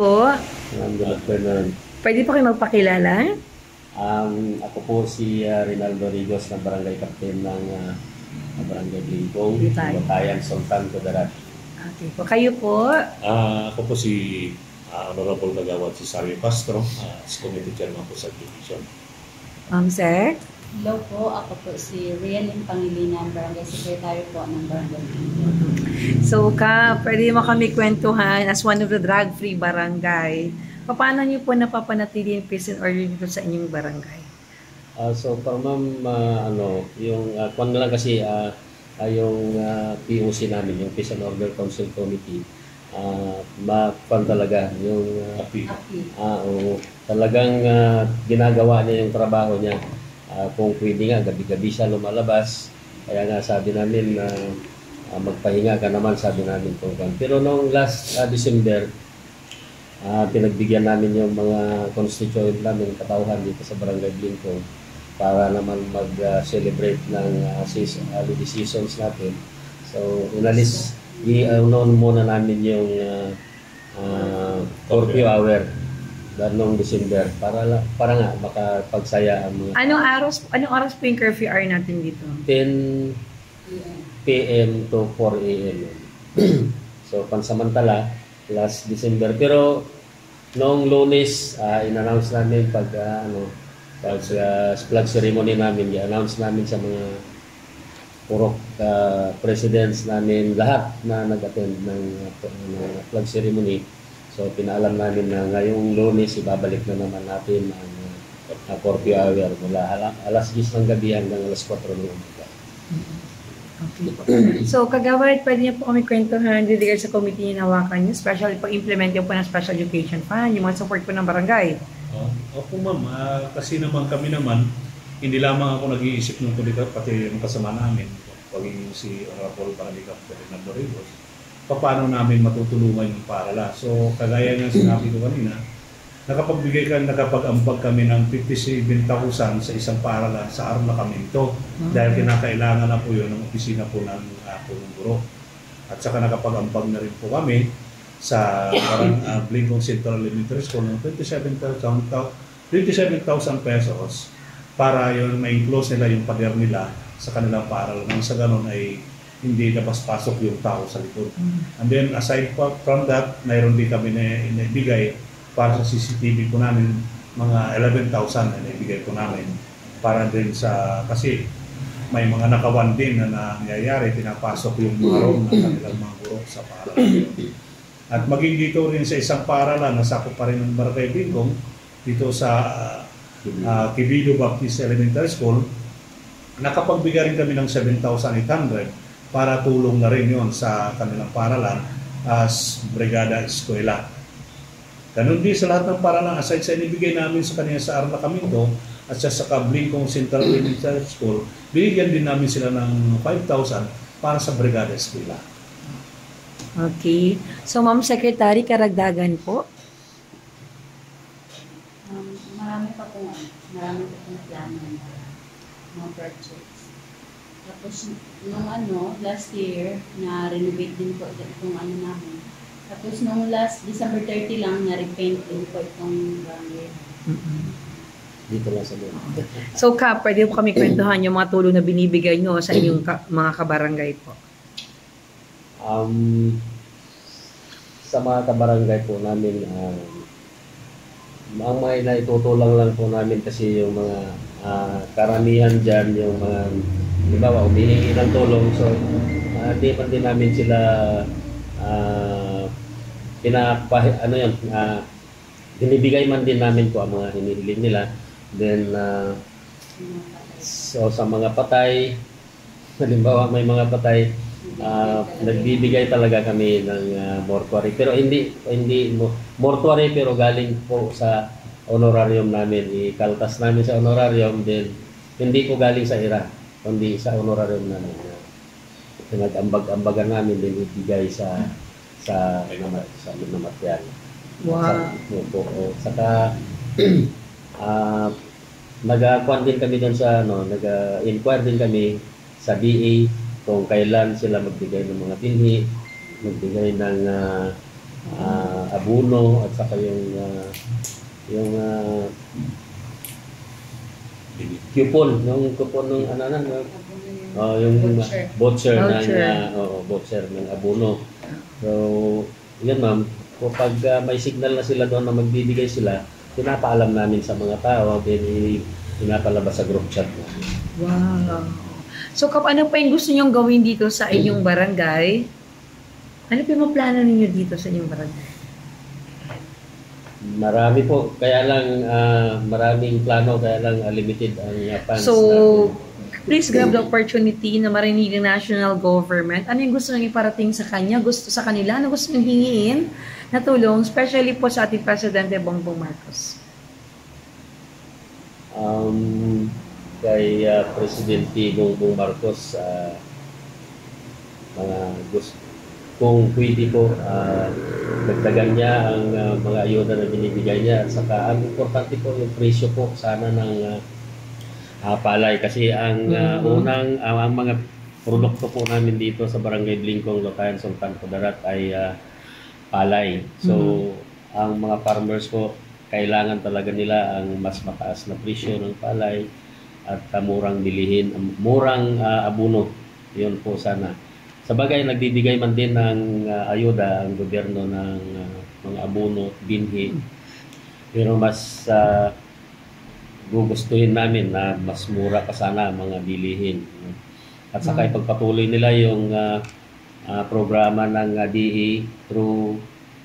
Po, Good afternoon. pwede po kayo magpakilala? Ako po si Rinaldo Rigos na Barangay Captain ng Barangay Blingkong, Bitayan. Batayan, Sultan, Kudarat. Okay po. Kayo po, Ako po si Honorable Kagawad si Sario Castro, as Committee Chairman po sa Division. Sir? Hello po, ako po si Rianin Pangilinan, Barangay Secretary po ng Barangay. So, pwede mo kami kwentuhan as one of the drug-free barangay. Paano niyo po napapanatili yung peace and order dito sa inyong barangay? So, para ma'am, yung kung lang kasi yung POC namin, yung Peace and Order Council Committee, ma-kwan talaga yung talagang ginagawa niya yung trabaho niya. Kung pwede nga, gabi-gabi siya lumalabas. Kaya nga sabi namin na magpahinga ka naman, sabi namin kung kan. Pero noong last December, pinagbigyan namin yung mga constituent namin katauhan dito sa Barangay Blingkong para naman mag-celebrate ng holiday seasons natin. So, i-noon muna namin yung curfew hour noong December para nga makapagsaya ang mga Anong oras po yung curfew hour natin dito? 10 p.m. to 4 a.m. So, pansamantala, last December. Pero, noong Lunes, in-announce namin pag flag ceremony namin, i-announce namin sa mga purok presidents namin, lahat na nag-attend ng flag ceremony. So, pinaalam namin na ngayong Lunes, ibabalik na naman natin ang curfew hour mula alas 10 ng gabi hanggang alas 4 ng umaga. Okay po. So, Kagawad, pwede niyo po kami kwentuhan with regards sa committee na hawakan niyo, especially pag-implement niyo po ng special education fund, yung mga support po ng barangay. Opo ma'am, kasi naman kami naman, hindi lamang ako nag-iisip ng politika, pati yung kasama namin, pagiging si Honorable Barangay Captain Rinaldo Rigos, paano namin matutulungan yung paaralan. So, kagaya ng sinabi ko kanina, nakapag-ambag kami ng 57,000 sa isang paaralan sa Arla Caminto dahil kinakailangan na po yun ng opisina po ng punong guro. At saka nakapag-ambag na rin po kami sa Blingkong Central Elementary School ng 27,000 pesos para yun ma-enclose nila yung pader nila sa kanilang paaralan. Nang sa ganun ay hindi napaspasok yung tao sa likod. And then aside from that, mayroon din kami na inibigay para sa CCTV po namin, mga 11,000 na inibigay po namin para din sa, kasi may mga nakawan din na nangyayari, pinapasok yung mga room ng kanilang mga guro sa paaralan. At maging dito rin sa isang paaralan na sakop pa rin ng Barangay Blingkong, dito sa Kibido Baptist Elementary School, nakapagbigay rin kami ng 7,800 para tulong na rin yon sa kanilang paaralan as Brigada Eskwela. Ganun din sa lahat ng paaralan, aside sa inibigay namin sa kanila sa Arla Caminto at sa Blingkong Central Elementary School, binigyan din namin sila ng 5,000 para sa Brigada Eskwela. Okay. So, Ma'am Secretary, karagdagan po? Marami pa pong plano ng mga projects. Tapos, nung last year, na-renovate din po itong namin. Tapos, nung last December 30 lang, na-repaint din po itong barangay. Dito lang sa loob. So, pwede po kami kwentuhan yung mga tulong na binibigay nyo sa inyong mga kabarangay po? Sa mga kabarangay po namin, ang mga naitutulang lang po namin kasi yung mga karamihan dyan, yung mga halimbawa, umihingi ng tulong. So, di pa din namin sila binibigay man din namin po ang mga hinihiling nila. Then, so sa mga patay, halimbawa may mga patay, nagbibigay talaga kami ng mortuary. Pero hindi mortuary, pero galing po sa honorarium namin. Ikaltas namin sa honorarium, then hindi po galing sa IRA, kundi sa honorarium namin. Pinag-ambag-ambagan namin, din ibigay sa namatyan. Wow. Saka nag-akuan din kami doon sa nag-inquire din kami sa DA kung kailan sila magbigay ng mga pinhi, magbigay ng abono at saka yung coupon, yung coupon ng ano na, yung voucher voucher ng abono. So, yan ma'am, kapag may signal na sila doon na magbibigay sila, pinapaalam namin sa mga tao, then pinapalabas sa group chat. Wow. So, ano pa yung gusto nyong gawin dito sa inyong barangay? Ano pa yung plano ninyo dito sa inyong barangay? Marami po, kaya lang maraming plano, kaya lang limited ang funds. So, please grab the opportunity na marinig ng national government. Ano yung gusto nyo iparating sa kanya, gusto sa kanila, ano gusto nyo hingiin na tulong, especially po sa ating Presidente Bongbong Marcos? Kay Presidente Bongbong Marcos, mga gusto, kung pwede po, dagdagan niya ang mga ayuda na binibigay niya. At saka, ang importante po yung presyo po sana ng palay. Kasi ang ang mga produkto po namin dito sa Barangay Blingkong, Locayan, Sultan Kudarat ay palay. So, ang mga farmers po, kailangan talaga nila ang mas mataas na presyo ng palay at murang bilihin, murang abono. Yun po sana. Sabagay, nagbibigay man din ng ayuda ang gobyerno ng mga abono, binhi. Pero mas gugustuhin namin na mas mura pa sana mga bilihin. At saka ipagpatuloy nila yung programa ng DE through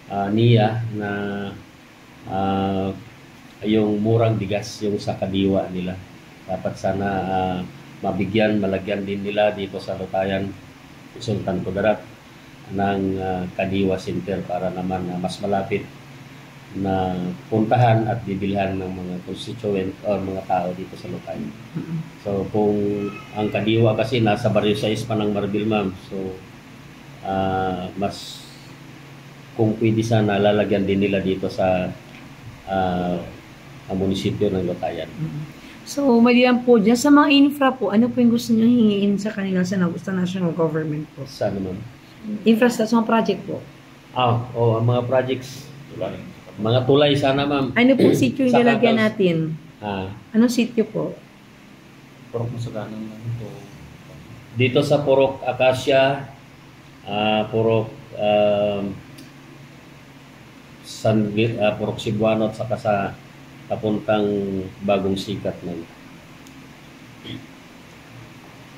NIA na yung murang bigas, yung sa kadiwa nila. Dapat sana malagyan din nila dito sa Locayan, Sultan Kudarat ng Kadiwa Center para naman mas malapit na puntahan at bibilhan ng mga constituent o mga tao dito sa Locayan. So kung ang Kadiwa kasi nasa Barrio 6 pa ng Marbil, ma'am. So mas kung pwede sana lalagyan din nila dito sa munisipyo ng Locayan. So, maliyan po dyan. Sa mga infra po, ano po yung gusto nyo hingiin sa kanila sa national government po? Sana, ma'am? Infrastructure, mga project po. Ang mga projects. Mga tulay sana, ma'am. Ano po sityo yung lalagyan natin? Anong sityo po? Purok Masaganang ito. Dito sa Purok Acacia, Purok Purok Cebuano at saka sa papuntang Bagong Sikat na.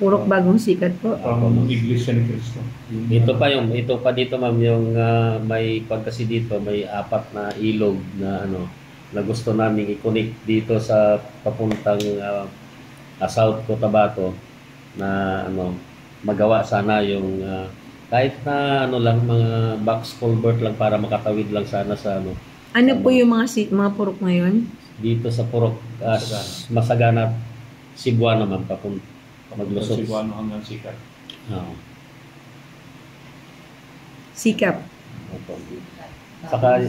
Purok Bagong Sikat po. Ang Iglesia ni Cristo. Ito pa dito, ma'am, yung may pagkasi dito, may 4 na ilog na na gusto namin i-connect dito sa papuntang South Cotabato na magawa sana yung kahit na lang mga box culvert lang para makatawid lang sana sa Ano po yung mga purok ngayon? Dito sa Purok Masagana, Cebuano, ma'am, maglusot. Cebuano hanggang Sikat. Sikap. Saka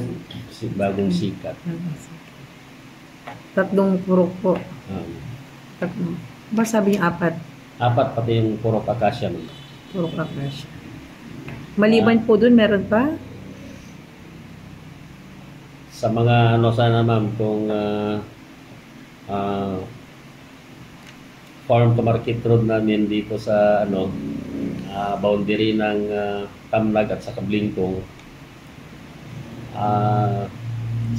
Bagong Sikat. 3 purok po. 3. Ba sabi niyo 4? 4 pati yung Purok Acacia, ma'am. Purok Acacia. Maliban po dun, meron pa? Sa mga sana, ma'am, kung farm to market road namin dito sa boundary ng Tamnag at saka Blingkong,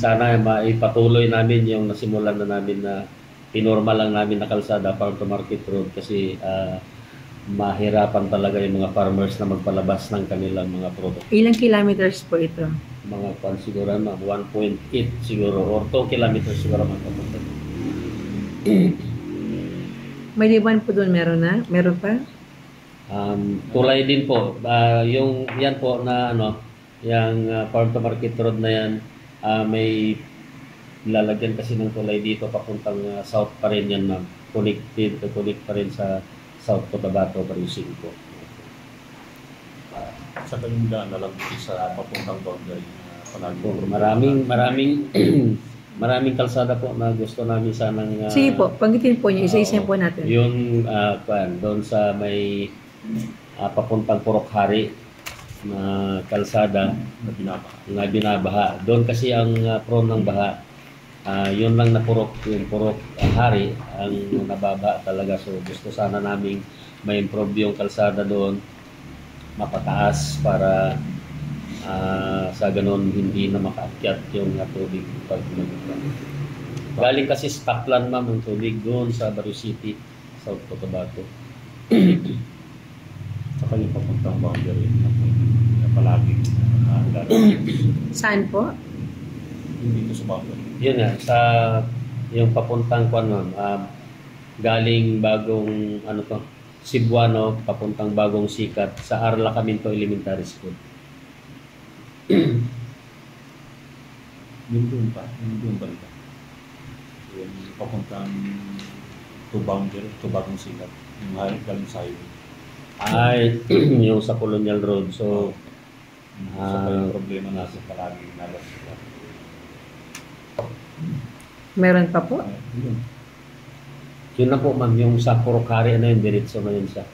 sana maipatuloy namin yung nasimulan na namin na pinormal lang namin na kalsada, farm to market road, kasi mahirapan talaga yung mga farmers na magpalabas ng kanilang mga produkto. Ilang kilometers po ito? Mga siguro 1.8 siguro or 2 kilometers siguro magpapunta. Maliban po doon, meron na? Meron pa? Tulay din po. Yung yan po na yung farm to market road na yan, may lalagyan kasi ng tulay dito papuntang south pa rin yan, ma'am. Connect pa rin sa South Cotabato, Barrio 5. Sa kanyang daan na lang sa papuntang boundary. Maraming kalsada po na gusto namin sanang sige po, panggitin po niyo, isa-isa po natin. Yung doon sa may papuntang Purok Hari, na kalsada na binabaha. na binabaha. Doon kasi ang prone ng baha, yun lang na purok, yung purok hari ang nababaha talaga. So gusto sana naming may improve yung kalsada doon, mapataas para sa ganun hindi na makaakyat yung tubig pag galing kasi sa Kaplan, ma'am, yung tubig doon sa Baru City, South Cotabato. Saka yung papuntang boundary na palagi Saan po? hindi ito sa boundary. Yun nga, sa yung papuntang kwan, ma'am, galing bagong ano to, Cebuano, papuntang bagong sikat sa Arla Caminto Elementary School. Yung doon pa rin. Yung papuntang to boundary, to bagong sikat. Yung galing sa highway. Ay, yung sa Colonial Road. So, So pa yung problema natin palagi nalas. Meron pa po? Yun. yun na po, ma'am, yung sa Purokari, ano yun, diretso na yun siya.